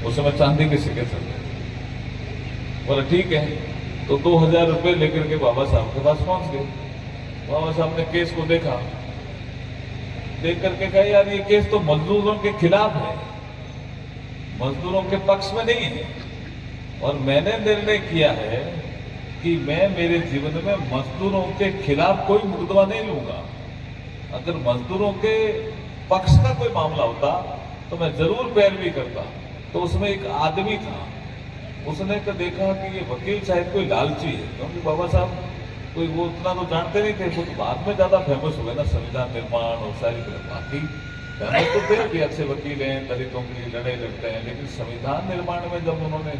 उस समय चांदी के सिक्के चल रहे थे। बोला ठीक है, तो 2000 रुपये लेकर के बाबा साहब के पास पहुंच गए। बाबा साहब ने केस को देखा, देख करके कहा यार ये केस तो मजदूरों के खिलाफ है, मजदूरों के पक्ष में नहीं है, और मैंने निर्णय किया है कि मैं मेरे जीवन में मजदूरों के खिलाफ कोई मुकदमा नहीं लूंगा। अगर मजदूरों के पक्ष का कोई मामला होता तो मैं जरूर पैरवी करता। तो उसमें एक आदमी था, उसने तो देखा कि ये वकील शायद कोई लालची है, क्योंकि बाबा साहब कोई वो उतना तो जानते नहीं थे, वो तो बाद में ज्यादा फेमस हुए ना, संविधान निर्माण और सारी बाकी फेमस तो थे कि अच्छे वकील हैं, दलितों के लिए लड़ाई लड़ते हैं, लेकिन संविधान निर्माण में जब उन्होंने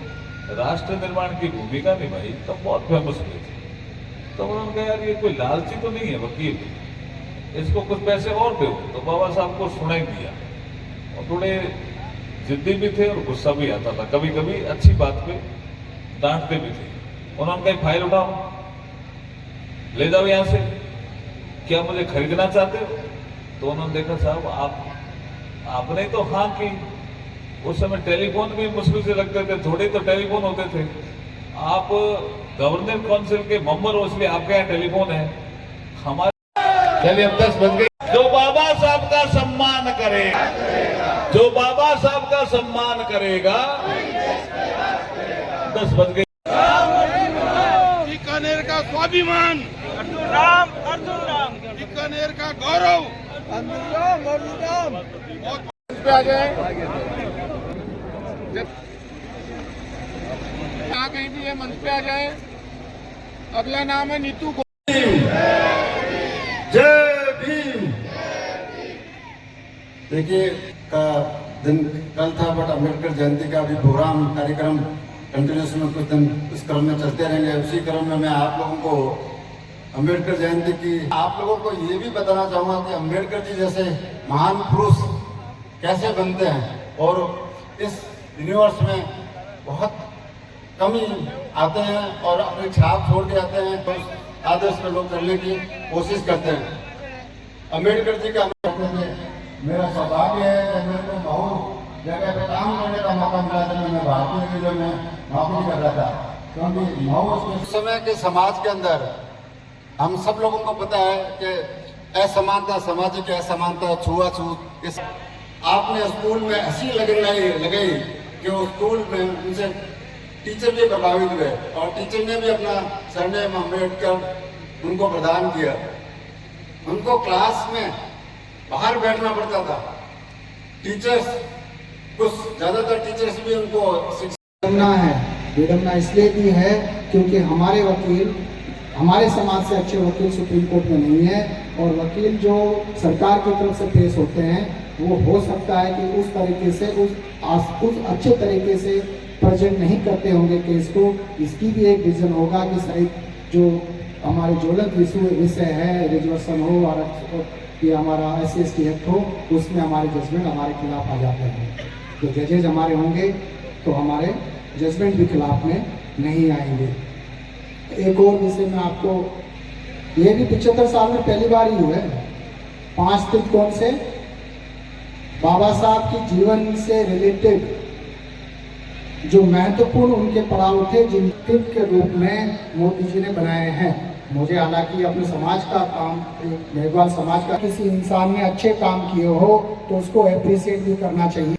राष्ट्र निर्माण की भूमिका निभाई तब बहुत फेमस हुए थे। तो उन्होंने कहा यार ये कोई लालची तो नहीं है वकील, इसको कुछ पैसे और दो। तो बाबा साहब को सुनाई दिया, और थोड़े जिद्दी भी थे और गुस्सा भी आता था, कभी कभी अच्छी बात पे डांटते भी थे। उन्होंने कहा फाइल उठाओ, ले जाओ यहां से, क्या मुझे खरीदना चाहते हो? तो उन्होंने देखा साहब आपने तो हाँ की, उस समय टेलीफोन भी मुश्किल से लगते थे, थोड़े तो टेलीफोन होते थे, आप गवर्नर काउंसिल के मेंबर हो इसलिए आपके यहाँ टेलीफोन है, हमारे चलिए अब 10 बज गए। जो बाबा साहब का सम्मान करेगा, जो बाबा साहब का सम्मान करेगा, 10 बज गए। बीकानेर का स्वाभिमान, अर्जुन राम, अर्जुन राम, बीकानेर का गौरव, अर्जुन राम, अर्जुन राम। पे आ जाए आ कहीं भी ये मंच पे आ जाए। अगला नाम है नीतू। जय भीम। देखिए का दिन कल था, बट अम्बेडकर जयंती का भी प्रोग्राम कार्यक्रम कंटिन्यूस में कुछ दिन इस क्रम में चलते रहेंगे। उसी क्रम में मैं आप लोगों को अम्बेडकर जयंती की आप लोगों को ये भी बताना चाहूँगा कि अम्बेडकर जी जैसे महान पुरुष कैसे बनते हैं, और इस यूनिवर्स में बहुत कम ही आते हैं और अपनी छाप छोड़ के आते हैं, तो आदर्श में लोग करने की कोशिश करते हैं। अम्बेडकर जी का मेरा सौभाग्य है कि मेरे को बहुत जगह पे काम करने का मौका मिला था। मैं भारतीय रेलवे में नौकरी कर रहा था, क्योंकि उस समय के समाज के अंदर हम सब लोगों को पता है कि असमानता, सामाजिक असमानता, छुआछूत, इस आपने स्कूल में ऐसी लगाई कि वो स्कूल में उनसे टीचर भी प्रभावित हुए, और टीचर ने भी अपना सरनेम अम्बेडकर उनको प्रदान किया। उनको क्लास में बाहर बैठना पड़ता था। टीचर्स कुछ ज़्यादातर टीचर्स भी उनको विडम्बना है। विडम्बना इसलिए भी है क्योंकि हमारे वकील, हमारे समाज से अच्छे वकील सुप्रीम कोर्ट में नहीं है, और वकील जो सरकार की तरफ से पेश होते हैं वो हो सकता है कि उस तरीके से उस अच्छे तरीके से प्रेजेंट नहीं करते होंगे केस को। इसकी भी एक रीज़न होगा कि शायद जो हमारे ज्वलंत विषय है, रिजर्वेशन हो और ये हमारा SC/ST एक्ट हो, उसमें हमारे जजमेंट हमारे खिलाफ आ जाते हैं। जो जजेज हमारे होंगे तो हमारे जजमेंट भी खिलाफ में नहीं आएंगे। एक और विषय में आपको, ये भी 75 साल में पहली बार ही हुआ है। 5 तीर्थ कौन से? बाबा साहब की जीवन से रिलेटेड जो महत्वपूर्ण उनके पड़ाव थे, जिन तीर्थ के रूप में मोदी जी ने बनाए हैं। मुझे हालांकि अपने समाज का काम, मेघवाल समाज का, किसी इंसान ने अच्छे काम किए हो तो उसको अप्रिशिएट भी करना चाहिए।